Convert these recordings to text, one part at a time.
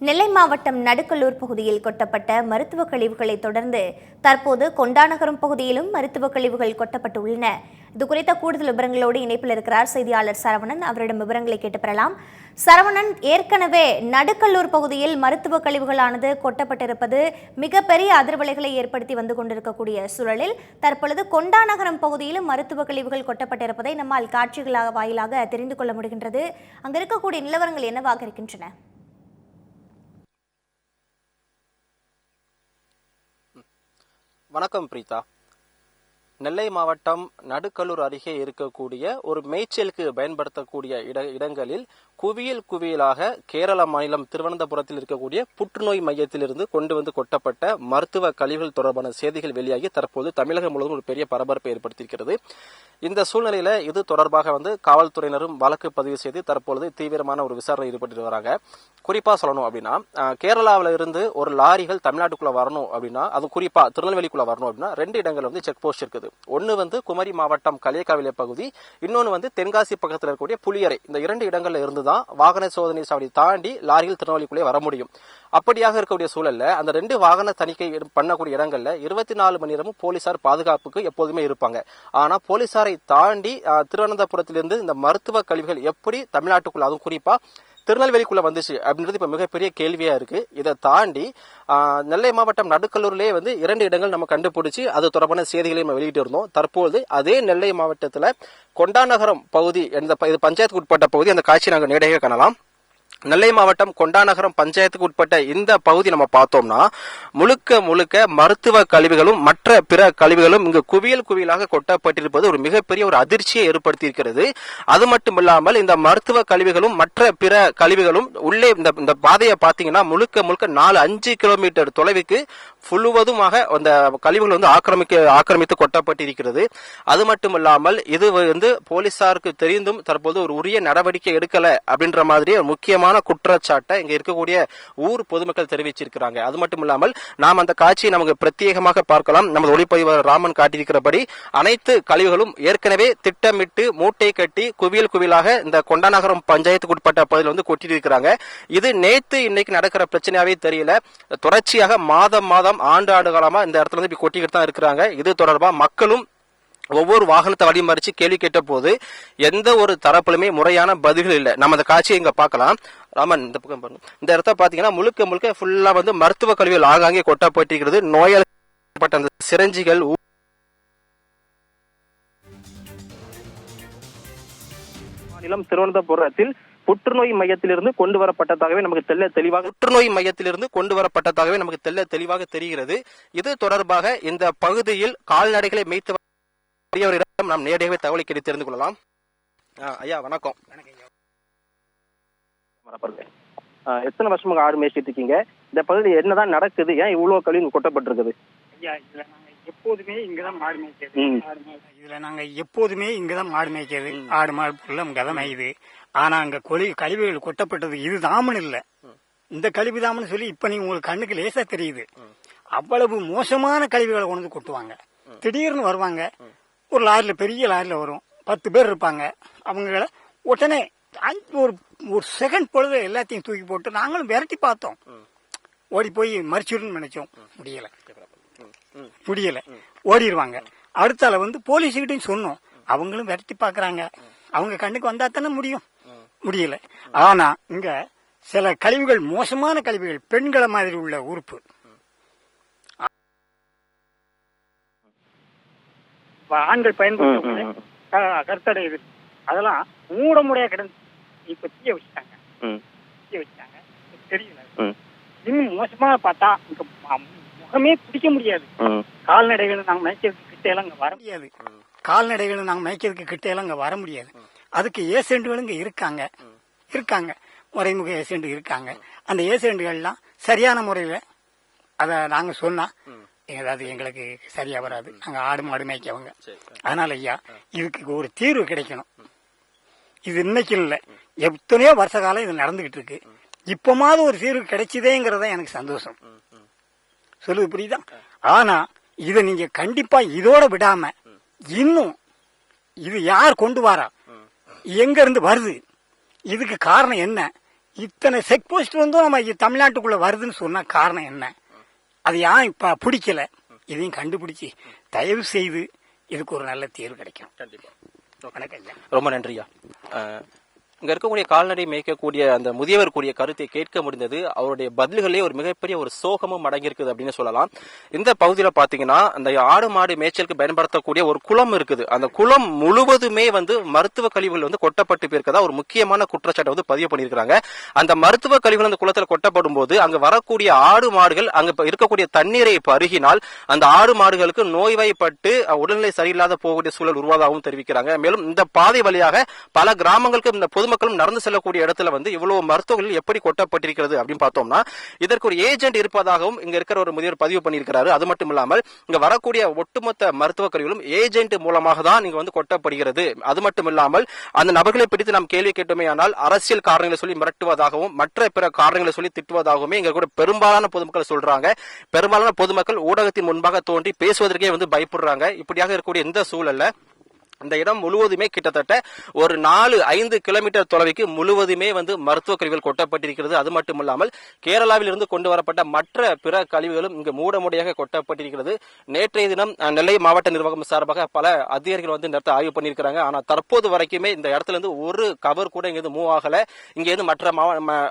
நெல்லை மாவட்டம் நடுக்கல்லூர் பகுதியில் கொட்டப்பட்ட மருத்துவ கழிவுகளை தொடர்ந்து தற்போது கொண்டாநகரம் பகுதியிலும் மருத்துவ கழிவுகள் கொட்டப்பட்டுள்ளன. இதுகுறித்த கூடுதல் விவரங்களோடு இணைப்பில் இருக்கிறார் செய்தியாளர் சரவணன். அவரிடம் விவரங்களை கேட்டு பெறலாம். சரவணன், ஏற்கனவே நடுக்கல்லூர் பகுதியில் மருத்துவ கழிவுகளானது கொட்டப்பட்டிருப்பது மிகப்பெரிய அதிர்வலைகளை ஏற்படுத்தி வந்து கொண்டிருக்கக்கூடிய சூழலில் தற்பொழுது கொண்டாநகரம் பகுதியிலும் மருத்துவ கழிவுகள் கொட்டப்பட்டிருப்பதை நம்மால் காட்சிகளாக வாயிலாக தெரிந்து கொள்ள முடிகின்றது. அங்கு இருக்கக்கூடிய நிலவரங்கள் என்னவாக இருக்கின்றன? வணக்கம் பிரீதா. நெல்லை மாவட்டம் நடுக்கல்லூர் அருகே இருக்கக்கூடிய ஒரு மேய்ச்சலுக்கு பயன்படுத்தக்கூடிய இடங்களில் குவியலாக கேரள மாநிலம் திருவனந்தபுரத்தில் இருக்கக்கூடிய புற்றுநோய் மையத்திலிருந்து கொண்டு வந்து கொட்டப்பட்ட மருத்துவ கழிவுகள் தொடர்பான செய்திகள் வெளியாகி தற்போது தமிழகம் முழுவதும் ஒரு பெரிய பரபரப்பை ஏற்படுத்தியிருக்கிறது. இந்த சூழ்நிலையில இது தொடர்பாக காவல்துறையினரும் வழக்கு பதிவு செய்து தற்பொழுது தீவிரமான ஒரு விசாரணை ஈடுபட்டு வராங்க. குறிப்பா சொல்லணும் அப்படின்னா, கேரளாவில இருந்து ஒரு லாரிகள் தமிழ்நாட்டுக்குள்ள வரணும் அப்படின்னா, அது குறிப்பா திருநெல்வேலிக்குள்ள வரணும் அப்படின்னா 2 இடங்கள் செக் போஸ்ட் இருக்குது. ஒன்னு குமரி மாவட்டம் களியக்காவிலை பகுதி, இன்னொன்னு தென்காசி பக்கத்தில் இருக்கக்கூடிய புளியரை. இந்த 2 இடங்கள்ல இருந்துதான் வாகன சோதனை சாவடி தாண்டி லாரிகள் திருநெல்வேலிக்குள்ளே வர முடியும். அப்படியாக இருக்கக்கூடிய சூழல்ல அந்த 2 வாகன தணிக்கை பண்ணக்கூடிய இடங்கள்ல 24 மணி நேரமும் போலீசார் பாதுகாப்புக்கு எப்போதுமே இருப்பாங்க. ஆனா போலீசாரை தாண்டி திருவனந்தபுரத்திலிருந்து இந்த மருத்துவ கழிவுகள் எப்படி தமிழ்நாட்டுக்குள்ள, அதுவும் குறிப்பா திருநெல்வேலிக்குள்ள வந்துச்சு அப்படின்றது இப்ப மிகப்பெரிய கேள்வியா இருக்கு. இதை தாண்டி நெல்லை மாவட்டம் நடுக்கல்லூர்லயே 2 இடங்கள் நம்ம கண்டுபிடிச்சு அது தொடர்பான செய்திகளை நம்ம வெளியிட்டு இருந்தோம். தற்போது அதே நெல்லை மாவட்டத்துல கொண்டாநகரம் பகுதி, இது பஞ்சாயத்துக்கு உட்பட்ட பகுதி, அந்த காட்சி நாங்கள் நேரடியாக காணலாம். நெல்லை மாவட்டம் கொண்டாநகரம் பஞ்சாயத்துக்கு உட்பட்ட இந்த பகுதி நம்ம பார்த்தோம்னா முழுக்க மருத்துவ கழிவுகளும் மற்ற பிற கழிவுகளும் இங்கு குவியலாக கொட்டப்பட்டிருப்பது ஒரு மிகப்பெரிய ஒரு அதிர்ச்சியை ஏற்படுத்தி இருக்கிறது. அது மட்டும் இல்லாமல் இந்த மருத்துவ கழிவுகளும் மற்ற பிற கழிவுகளும் உள்ளே இந்த பாதையை பார்த்தீங்கன்னா முழுக்க 4-5 கிலோமீட்டர் தொலைவுக்கு முழுவதுமாக அந்த கழிவுகள் ஆக்கிரமித்து கொட்டப்பட்டிருக்கிறது. அது மட்டும் இல்லாமல் இது போலீசாருக்கு தெரிந்தும் தற்போது ஒரு உரிய நடவடிக்கை எடுக்கல அப்படின்ற மாதிரி முக்கியமான குற்றச்சாட்டை இங்க இருக்கக்கூடிய ஊர் பொதுமக்கள் தெரிவிச்சிருக்கிறாங்க. அது மட்டும் இல்லாமல் நாம் அந்த காட்சியை நமக்கு பிரத்யேகமாக பார்க்கலாம். நமது ஒளிப்பதிவாளர் ராமன் காட்டியிருக்கிறபடி அனைத்து கழிவுகளும் ஏற்கனவே திட்டமிட்டு மூட்டை கட்டி குவியலாக இந்த கொண்டாநகரம் பஞ்சாயத்துக்கு உட்பட்ட பகுதியில் கொட்டிட்டு இருக்கிறாங்க. இது நேத்து இன்னைக்கு நடக்கிற பிரச்சனையாவே தெரியல. தொடர்ச்சியாக மாதம் ஆண்டு காலமா இந்த இடத்துல இப்படி கொட்டிக்கிட்டு தான் இருக்கிறாங்க. இது தொடர்பா மக்களும் ஒவ்வொரு வாகனத்தை வழிமறிச்சு கேள்வி கேட்ட போது எந்த ஒரு தரப்புலுமே முறையான பதில்கள் இல்லை. நம்ம அந்த காட்சியை இங்க பார்க்கலாம். ராமன், இந்த பக்கம் பாருங்க. இந்த இடத்த பாத்தீங்கன்னா முழுக்க ஃபுல்லா மருத்துவ கழிவுகள் ஆங்காங்கே கொட்டப்பட்டிருக்கிறது. நோயாளிப்பட்ட அந்த சிரஞ்சிகள் மாநிலம் திருவனந்தபுரத்தில் புற்றுநோய் மையத்திலிருந்து கொண்டு வரப்பட்டதாகவே நமக்கு தெளிவாக தெரிகிறது. இது தொடர்பாக இந்த பகுதியில் கால்நடைகளை மேய்த்து நாம் நேரடியாகவே தகவலை கேட்டு தெரிந்து கொள்ளலாம். ஐயா வணக்கம். எத்தனை வருஷமாக ஆடு மேய்ச்சிட்டு இருக்கீங்க? இந்த பகுதியில் என்னதான் நடக்குது? ஏன் இவ்வளவு கழிவு கொட்டப்பட்டிருக்குது? ஐயா, இதுல நாங்க எப்போதுமே இங்கதான் மாடு மேய்க்கிறது. ஆடு மாடு புள்ள இங்கதான் மேயுது. ஆனா அங்க கழிவுகள் கொட்டப்பட்டது இது தாமன் இல்ல, இந்த கழிவு தாமன்னு சொல்லி இப்ப நீங்க உங்களுக்கு கண்ணுக்கு லேசா தெரியுது. அவ்வளவு மோசமான கழிவுகளை கொண்டு கொட்டுவாங்க. திடீர்னு வருவாங்க, ஒரு லாரில, பெரிய லாரில வரும், 10 பேர் இருப்பாங்க. அவங்கள உடனே ஒரு செகண்ட் பொழுது எல்லாத்தையும் தூக்கி போட்டு நாங்களும் விரட்டி பார்த்தோம். ஓடி போய் மறிச்சிடணும்னு நினைச்சோம், முடியல ஓடிடுவாங்க. அடுத்தால போலீஸ்கிட்டையும் சொன்னோம், அவங்களும் விரட்டி பாக்குறாங்க. அவங்க கண்ணுக்கு வந்தா தானே முடியல. ஆனா இங்க சில கழிவுகள், மோசமான கழிவுகள், பெண்களை மாதிரி உள்ள உறுப்பு, ஆண்கள் பயன்படுத்த கருத்தடை, அதெல்லாம் மூட முடியா கிடந்து இப்ப தீய வச்சுட்டாங்க. தெரியல. இன்னும் மோசமா பார்த்தா முகமே பிடிக்க முடியாது. கால்நடைகளை நாங்க மேய்க்கிறதுக்கு கிட்ட எல்லாம் அங்க வர முடியாது. அதுக்கு ஏசெண்டுகள் இங்க இருக்காங்க, மறைமுக ஏசெண்டு இருக்காங்க. அந்த ஏசெண்டுகள்லாம் சரியான முறையில அத நாங்க சொன்னா ஏதாவது எங்களுக்கு சரியா வராது. நாங்க ஆடு மாடு மேய்க்கவங்க. அதனால ஐயா, இதுக்கு ஒரு தீர்வு கிடைக்கணும். இது இன்னைக்கு இல்ல, எத்தனையோ வருஷ காலம் இது நடந்துகிட்டு இருக்கு. இப்பமாவது ஒரு தீர்வு கிடைச்சதேங்கிறத எனக்கு சந்தோஷம். சொல்லுது புரியுதா? ஆனா இதை நீங்க கண்டிப்பா இதோட விடாம இன்னும் இது யார் கொண்டு வரா, எங்க இருந்து வருது, இதுக்கு காரணம் என்ன, இத்தனை செக் போஸ்ட் வந்து நம்ம தமிழ்நாட்டுக்குள்ள வருதுன்னு சொன்னா காரணம் என்ன? அது ஏன் இப்ப பிடிக்கல? இதையும் கண்டுபிடிச்சு தயவு செய்து இதுக்கு ஒரு நல்ல தீர்வு கிடைக்கும். கண்டிப்பா. வணக்கம். ரொம்ப நன்றியா. இங்க இருக்கக்கூடிய கால்நடை மேய்க்கக்கூடிய அந்த முதியவர் கூறிய கருத்தை கேட்க முடிந்தது. அவருடைய பதில்களே ஒரு மிகப்பெரிய ஒரு சோகமும் அடங்கியிருக்குது அப்படின்னு சொல்லலாம். இந்த பகுதியில பாத்தீங்கன்னா அந்த ஆடு மாடு மேய்ச்சலுக்கு பயன்படுத்தக்கூடிய ஒரு குளம் இருக்குது. அந்த குளம் முழுவதுமே வந்து மருத்துவ கழிவுகள் வந்து கொட்டப்பட்டு போயிருக்கதா ஒரு முக்கியமான குற்றச்சாட்டை வந்து பதிவு பண்ணியிருக்காங்க. அந்த மருத்துவ கழிவுகள் அந்த குளத்தில் கொட்டப்படும் போது அங்க வரக்கூடிய ஆடு மாடுகள் அங்க இருக்கக்கூடிய தண்ணீரை பருகினால் அந்த ஆடு மாடுகளுக்கு நோய்வாய்ப்பட்டு உடல்நிலை சரியில்லாத போகக்கூடிய சூழல் உருவாதாகவும் தெரிவிக்கிறாங்க. மேலும் இந்த பாதை வழியாக பல கிராமங்களுக்கு இந்த பொதுமக்களும் நடந்து செல்லக்கூடிய இடத்துல வந்து இவ்வளவு மருத்துவர்கள் எப்படி கொட்டப்பட்டிருக்கிறது அப்படின்னு பார்த்தோம்னா இதற்கு ஒரு ஏஜென்ட் இருப்பதாகவும் இங்க இருக்கிற ஒரு முதியவர் பதிவு பண்ணியிருக்கிறாரு. அது மட்டும் இல்லாமல் இங்க வரக்கூடிய ஒட்டுமொத்த மருத்துவ கருவிகளும் ஏஜென்ட் மூலமாக தான் இங்க வந்து கொட்டப்படுகிறது. அது மட்டும் இல்லாமல் அந்த நபர்களை பிடித்து நாம் கேள்வி கேட்டோமே ஆனால் அரசியல் காரணங்களை சொல்லி மிரட்டுவதாகவும் மற்ற பிற காரணங்களை சொல்லி திட்டுவதாகவும் இங்க கூட பெரும்பாலான பொதுமக்கள் சொல்றாங்க. பெரும்பாலான பொதுமக்கள் ஊடகத்தின் முன்பாக தோன்றி பேசுவதற்கே வந்து பயப்படுறாங்க. இப்படியாக இருக்கக்கூடிய இந்த சூழல்ல இந்த இடம் முழுவதுமே கிட்டத்தட்ட ஒரு 4-5 கிலோமீட்டர் தொலைவுக்கு முழுவதுமே வந்து மருத்துவ கழிவுகள் கொட்டப்பட்டிருக்கிறது. அது மட்டும் இல்லாமல் கேரளாவில் இருந்து கொண்டு வரப்பட்ட மற்ற பிற கழிவுகளும் இங்கு மூடமுடியாக கொட்டப்பட்டிருக்கிறது. நேற்றைய தினம் நெல்லை மாவட்ட நிர்வாகம் சார்பாக பல அதிகாரிகள் வந்து நேரத்தை ஆய்வு பண்ணியிருக்கிறாங்க. ஆனால் தற்போது வரைக்குமே இந்த இடத்துல இருந்து ஒரு கவர் கூட இங்க மூவ் ஆகல. இங்க இருந்து மற்ற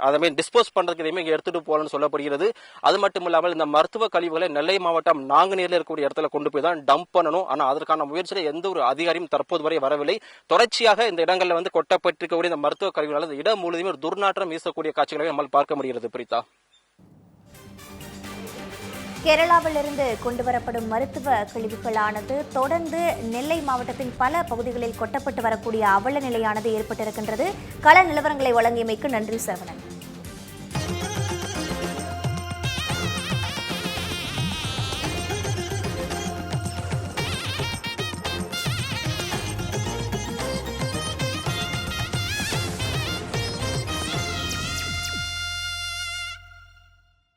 அதை டிஸ்போஸ் பண்றதுக்கு எதுவுமே இங்க எடுத்துட்டு போகலன்னு சொல்லப்படுகிறது. அது மட்டும் இல்லாமல் இந்த மருத்துவ கழிவுகளை நெல்லை மாவட்டம் நாங்குநேரில் இருக்கக்கூடிய இடத்துல கொண்டு போய் தான் டம்ப் பண்ணணும். ஆனால் அதற்கான முயற்சியில எந்த ஒரு அதிகாரியும் தற்போது வரை வரவில்லை. தொடர்ச்சியாக இந்த இடங்கள்ல வந்து கொட்டப்பட்டிருக்கக்கூடிய இந்த மருத்துவ கழிவுகளால் இந்த இடம் முழுவதுமே ஒரு துர்நாற்றம் வீசக்கூடிய காட்சிகளை நம்மால் பார்க்க முடிகிறது. பிரீதா, கேரளாவிலிருந்து கொண்டுவரப்படும் மருத்துவ கழிவுகளானது தொடர்ந்து நெல்லை மாவட்டத்தின் பல பகுதிகளில் கொட்டப்பட்டு வரக்கூடிய அவல நிலையானது ஏற்பட்டிருக்கின்றது. கள நிலவரங்களை வழங்கியமைக்கு நன்றி சரவணன்.